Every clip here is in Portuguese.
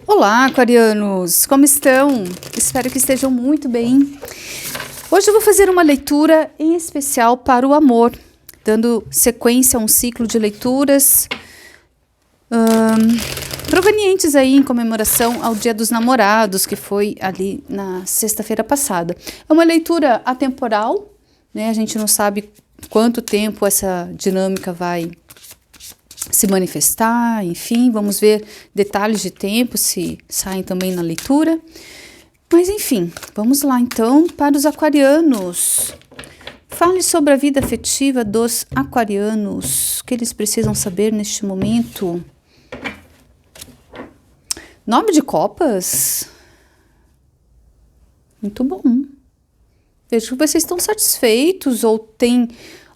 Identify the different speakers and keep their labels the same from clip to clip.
Speaker 1: Olá, aquarianos! Como estão? Espero que estejam muito bem. Hoje eu vou fazer uma leitura em especial para o amor, dando sequência a um ciclo de leituras provenientes aí em comemoração ao Dia dos Namorados, que foi ali na sexta-feira passada. É uma leitura atemporal, né? A gente não sabe quanto tempo essa dinâmica vai se manifestar, enfim, vamos ver detalhes de tempo se saem também na leitura. Mas enfim, vamos lá então para os aquarianos. Fale sobre a vida afetiva dos aquarianos, o que eles precisam saber neste momento. 9 de copas. Muito bom. Vejo que vocês estão satisfeitos ou tem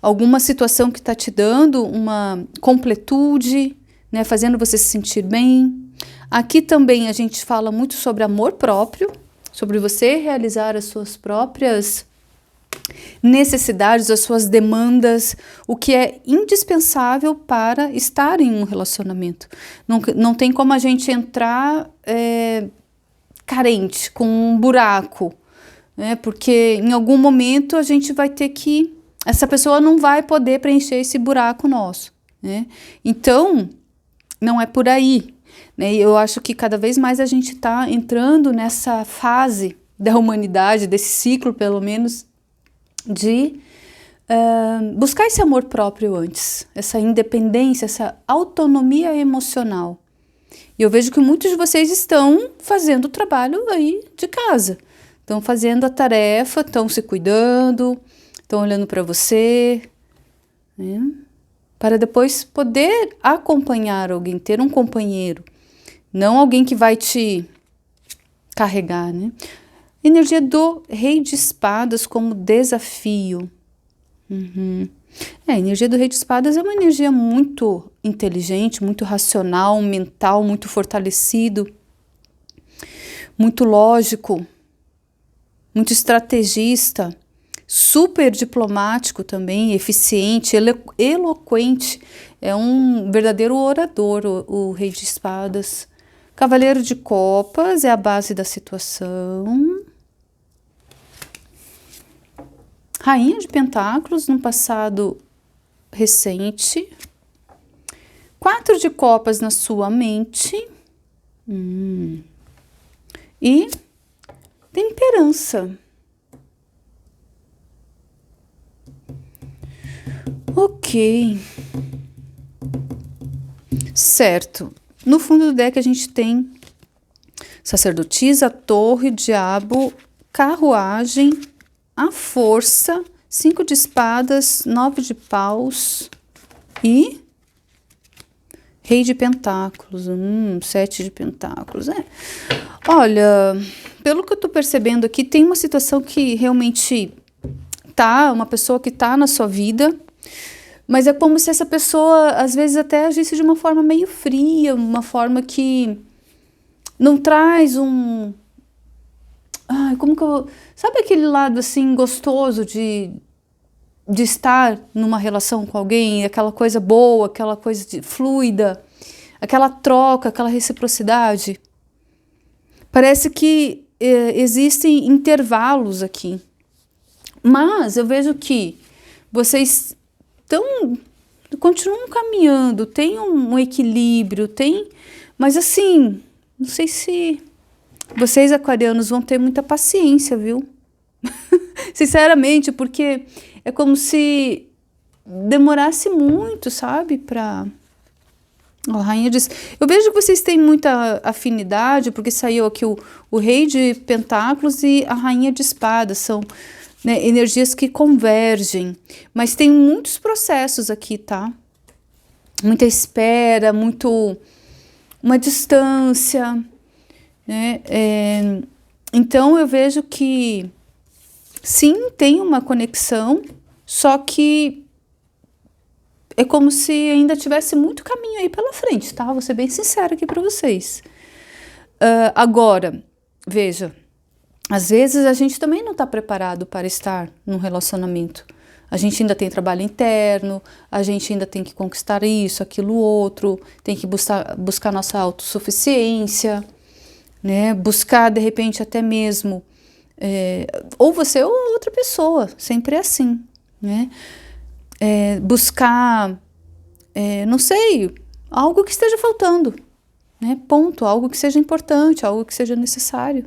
Speaker 1: alguma situação que está te dando uma completude, né, fazendo você se sentir bem. Aqui também a gente fala muito sobre amor próprio, sobre você realizar as suas próprias necessidades, as suas demandas, o que é indispensável para estar em um relacionamento. Não tem como a gente entrar carente, com um buraco, né, porque em algum momento a gente vai ter que... Essa pessoa não vai poder preencher esse buraco nosso, né? Então, não é por aí, né? Eu acho que cada vez mais a gente está entrando nessa fase da humanidade, desse ciclo, pelo menos, de buscar esse amor próprio antes, essa independência, essa autonomia emocional. E eu vejo que muitos de vocês estão fazendo o trabalho aí de casa, estão fazendo a tarefa, estão se cuidando, estão olhando para você, né? Para depois poder acompanhar alguém, ter um companheiro, não alguém que vai te carregar, né? Energia do Rei de Espadas como desafio. A energia do Rei de Espadas é uma energia muito inteligente, muito racional, mental, muito fortalecido, muito lógico, muito estrategista, super diplomático também, eficiente, eloquente, é um verdadeiro orador, o Rei de Espadas. Cavaleiro de Copas é a base da situação. Rainha de Pentáculos no passado recente. 4 de Copas na sua mente. E Temperança. Ok. Certo. No fundo do deck a gente tem Sacerdotisa, Torre, Diabo, Carruagem, a Força, 5 de Espadas, 9 de Paus e Rei de Pentáculos, 7 de Pentáculos. Olha, pelo que eu tô percebendo aqui, tem uma situação que realmente uma pessoa que tá na sua vida, mas é como se essa pessoa, às vezes, até agisse de uma forma meio fria, uma forma que não traz como que eu... Sabe aquele lado, assim, gostoso de estar numa relação com alguém, aquela coisa boa, aquela coisa fluida, aquela troca, aquela reciprocidade? Parece que existem intervalos aqui. Mas eu vejo que vocês continuam caminhando, tem um equilíbrio, mas assim, não sei se vocês aquarianos vão ter muita paciência, viu? Sinceramente, porque é como se demorasse muito, sabe, Rainha diz, eu vejo que vocês têm muita afinidade, porque saiu aqui o Rei de Pentáculos e a Rainha de Espadas, são, né, energias que convergem, mas tem muitos processos aqui, tá? Muita espera, uma distância, né? Então eu vejo que sim, tem uma conexão, só que é como se ainda tivesse muito caminho aí pela frente, tá? Vou ser bem sincera aqui para vocês. Agora, veja, às vezes a gente também não está preparado para estar num relacionamento. A gente ainda tem trabalho interno, a gente ainda tem que conquistar isso, aquilo, outro, tem que buscar nossa autossuficiência. né? Buscar, de repente, até mesmo, ou você ou outra pessoa, sempre é assim, né? Buscar, não sei, algo que esteja faltando, né? Ponto, algo que seja importante, algo que seja necessário.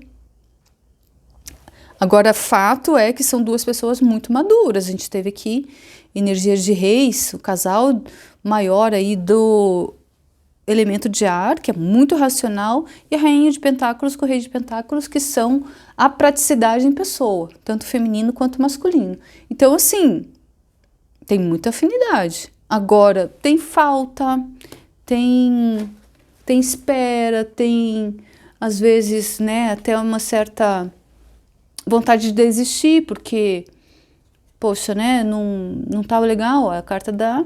Speaker 1: Agora, fato é que são duas pessoas muito maduras. A gente teve aqui energias de reis, o casal maior aí do elemento de ar, que é muito racional, e a rainha de pentáculos com o rei de pentáculos, que são a praticidade em pessoa, tanto feminino quanto masculino. Então, assim, tem muita afinidade. Agora, tem falta, tem espera, tem, às vezes, né, até uma certa vontade de desistir, porque, poxa, né, não estava legal. A carta da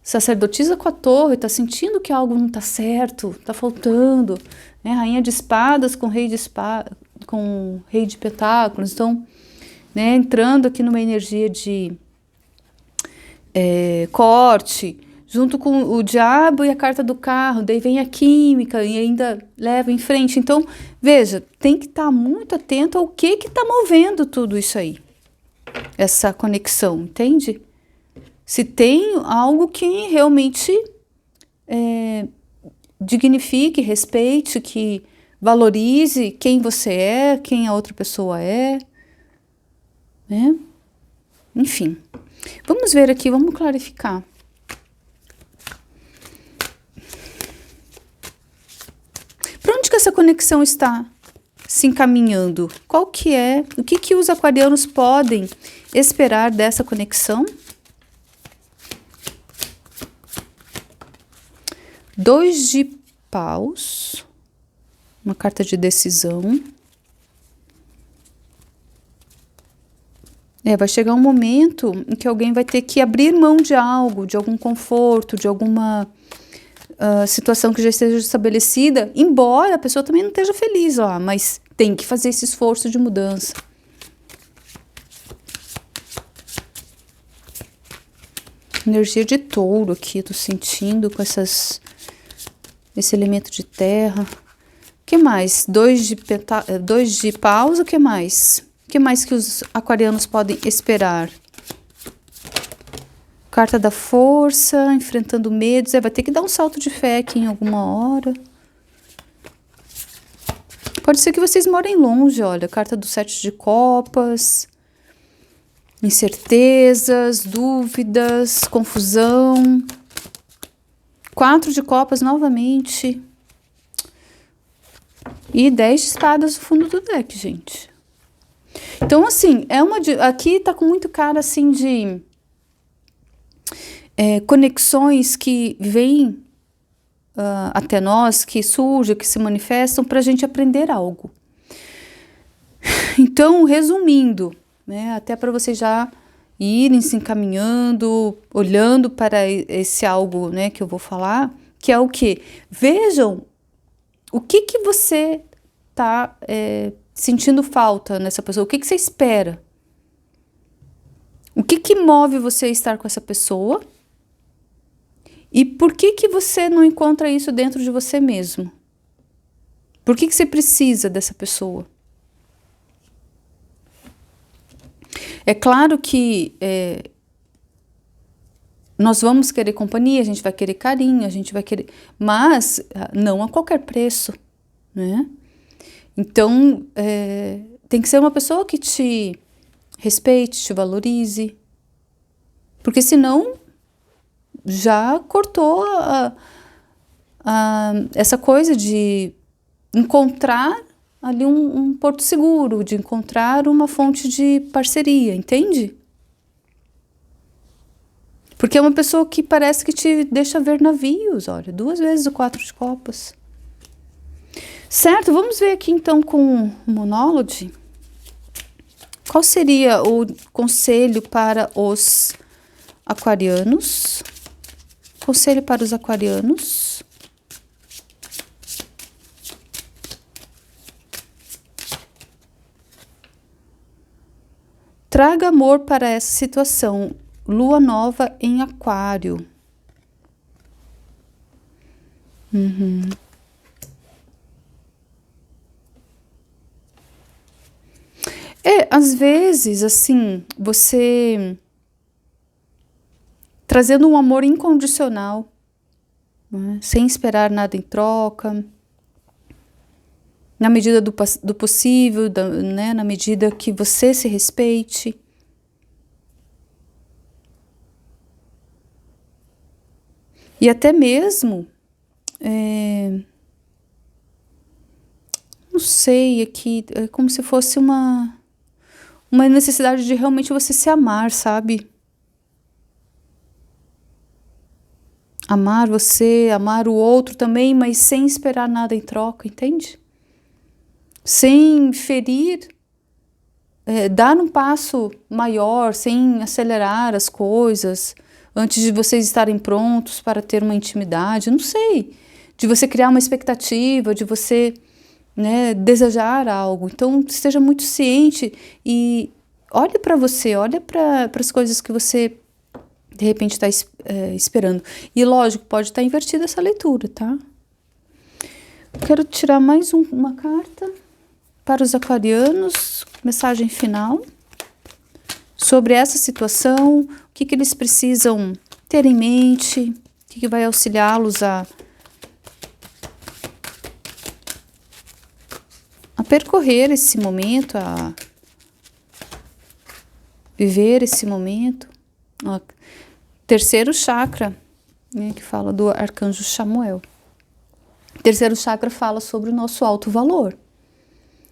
Speaker 1: sacerdotisa com a torre, tá sentindo que algo não tá certo, tá faltando, né? Rainha de espadas com rei com rei de pentáculos. Então, né, entrando aqui numa energia de corte, junto com o diabo e a carta do carro, daí vem a química e ainda leva em frente. Então, veja, tem que estar muito atento ao que está movendo tudo isso aí, essa conexão, entende? Se tem algo que realmente dignifique, respeite, que valorize quem você é, quem a outra pessoa é, né? Enfim, vamos ver aqui, vamos clarificar. Para onde que essa conexão está se encaminhando? Qual que é? O que os aquarianos podem esperar dessa conexão? 2 de paus, uma carta de decisão. Vai chegar um momento em que alguém vai ter que abrir mão de algo, de algum conforto, de alguma situação que já esteja estabelecida, embora a pessoa também não esteja feliz lá, mas tem que fazer esse esforço de mudança. Energia de touro aqui, tô sentindo com esse elemento de terra. O que mais? 2 de paus, o que mais? O que mais que os aquarianos podem esperar? Carta da força, enfrentando medos. Vai ter que dar um salto de fé aqui em alguma hora. Pode ser que vocês morem longe, olha. Carta do 7 de copas. Incertezas, dúvidas, confusão. 4 de copas novamente. E 10 de espadas no fundo do deck, gente. Então, assim, aqui tá com muito cara, assim, de conexões que vêm até nós, que surgem, que se manifestam para a gente aprender algo. Então, resumindo, né, até para vocês já irem se encaminhando, olhando para esse algo, né, que eu vou falar, que é o quê? Vejam o que você está sentindo falta nessa pessoa, o que você espera? O que move você a estar com essa pessoa? E por que você não encontra isso dentro de você mesmo? Por que você precisa dessa pessoa? É claro que nós vamos querer companhia, a gente vai querer carinho, a gente vai querer... Mas não a qualquer preço, né? Então, tem que ser uma pessoa que te respeite, te valorize. Porque senão já cortou essa coisa de encontrar ali um porto seguro, de encontrar uma fonte de parceria, entende? Porque é uma pessoa que parece que te deixa ver navios, olha, 2 vezes o 4 de copas. Certo, vamos ver aqui então com o Monology. Qual seria o conselho para os aquarianos? Conselho para os aquarianos. Traga amor para essa situação. Lua nova em Aquário. às vezes, assim, você trazendo um amor incondicional, né, sem esperar nada em troca, na medida do possível, né, na medida que você se respeite. E até mesmo, não sei, aqui é como se fosse uma necessidade de realmente você se amar, sabe? Amar você, amar o outro também, mas sem esperar nada em troca, entende? Sem ferir, dar um passo maior, sem acelerar as coisas, antes de vocês estarem prontos para ter uma intimidade, não sei, de você criar uma expectativa, de você, né, desejar algo. Então, esteja muito ciente e olhe para você, olhe para as coisas que você, de repente, está esperando. E, lógico, pode estar invertida essa leitura, tá? Quero tirar mais uma carta para os aquarianos, mensagem final sobre essa situação, o que eles precisam ter em mente, o que vai auxiliá-los a percorrer esse momento, a viver esse momento. Ó, terceiro chakra, né, que fala do arcanjo Chamuel. Terceiro chakra fala sobre o nosso alto valor.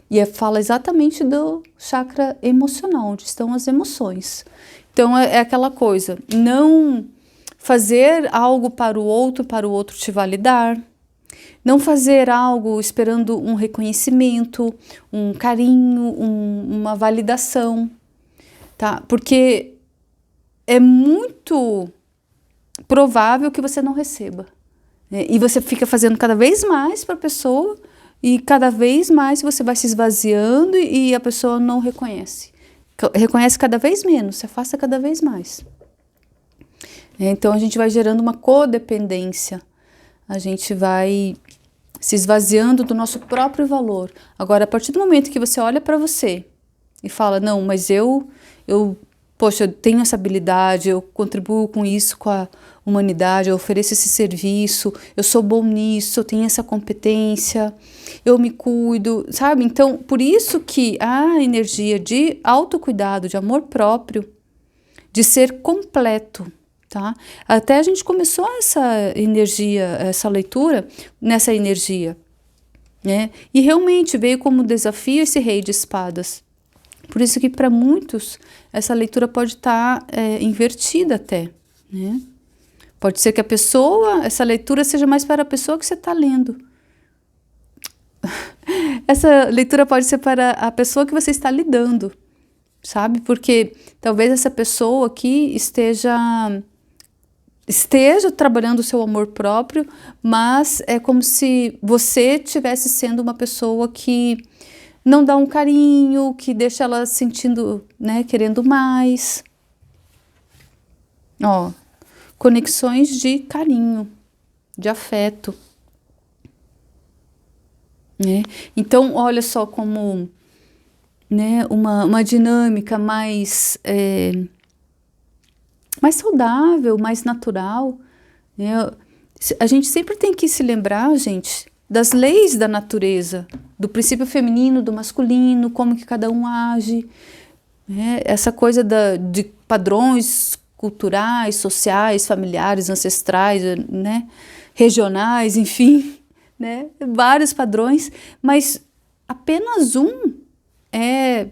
Speaker 1: E fala exatamente do chakra emocional, onde estão as emoções. Então é aquela coisa, não fazer algo para o outro te validar. Não fazer algo esperando um reconhecimento, um carinho, uma validação, tá? Porque é muito provável que você não receba, né? E você fica fazendo cada vez mais para a pessoa e cada vez mais você vai se esvaziando e a pessoa não reconhece. Reconhece cada vez menos, se afasta cada vez mais. Então a gente vai gerando uma codependência, a gente vai se esvaziando do nosso próprio valor. Agora, a partir do momento que você olha para você e fala, não, mas poxa, eu tenho essa habilidade, eu contribuo com isso, com a humanidade, eu ofereço esse serviço, eu sou bom nisso, eu tenho essa competência, eu me cuido, sabe? Então, por isso que a energia de autocuidado, de amor próprio, de ser completo, tá? Até a gente começou essa energia, essa leitura nessa energia, né? E realmente veio como desafio esse rei de espadas. Por isso que para muitos essa leitura pode estar invertida até, né? Pode ser que essa leitura seja mais para a pessoa que você está lendo. Essa leitura pode ser para a pessoa que você está lidando, sabe? Porque talvez essa pessoa aqui esteja trabalhando o seu amor próprio, mas é como se você estivesse sendo uma pessoa que não dá um carinho, que deixa ela sentindo, né, querendo mais. Ó, conexões de carinho, de afeto, né? Então, olha só como, né, uma dinâmica mais saudável, mais natural, né? A gente sempre tem que se lembrar, gente, das leis da natureza, do princípio feminino, do masculino, como que cada um age, né? Essa coisa de padrões culturais, sociais, familiares, ancestrais, né? Regionais, enfim, né? Vários padrões, mas apenas um é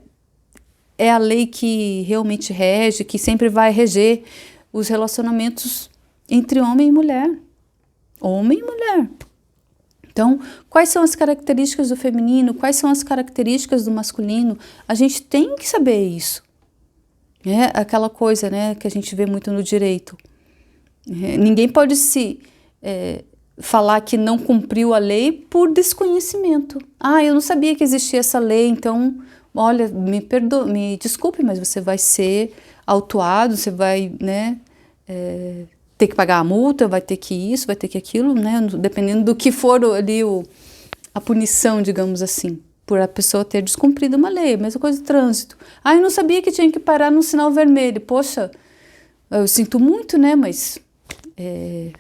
Speaker 1: a lei que realmente rege, que sempre vai reger os relacionamentos entre homem e mulher. Homem e mulher. Então, quais são as características do feminino? Quais são as características do masculino? A gente tem que saber isso. É aquela coisa, né, que a gente vê muito no direito. Ninguém pode falar que não cumpriu a lei por desconhecimento. Ah, eu não sabia que existia essa lei, então, olha, me desculpe, mas você vai ser autuado, você vai, né, ter que pagar a multa, vai ter que aquilo, né, dependendo do que for ali a punição, digamos assim, por a pessoa ter descumprido uma lei, a mesma coisa do trânsito. Eu não sabia que tinha que parar no sinal vermelho. Poxa, eu sinto muito, né? Mas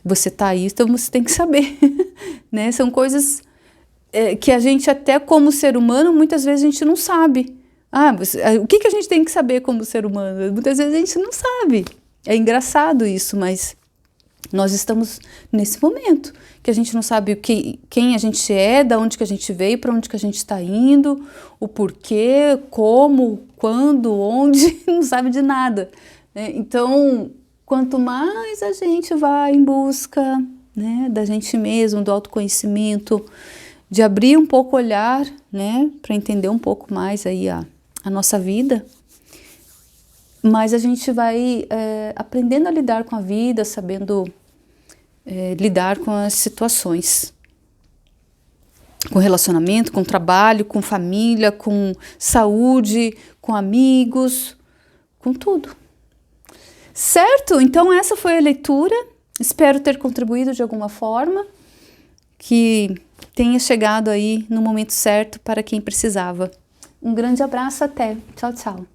Speaker 1: você tá aí, então você tem que saber, né? São coisas que a gente até como ser humano, muitas vezes a gente não sabe. O que a gente tem que saber como ser humano? Muitas vezes a gente não sabe. É engraçado isso, mas nós estamos nesse momento que a gente não sabe quem a gente é, da onde que a gente veio, para onde que a gente está indo, o porquê, como, quando, onde, não sabe de nada, né? Então, quanto mais a gente vai em busca, né, da gente mesmo, do autoconhecimento, de abrir um pouco o olhar, né, para entender um pouco mais aí a nossa vida, mas a gente vai aprendendo a lidar com a vida, sabendo lidar com as situações, com relacionamento, com trabalho, com família, com saúde, com amigos, com tudo. Certo? Então essa foi a leitura. Espero ter contribuído de alguma forma, que tenha chegado aí no momento certo para quem precisava. Um grande abraço, até. Tchau, tchau.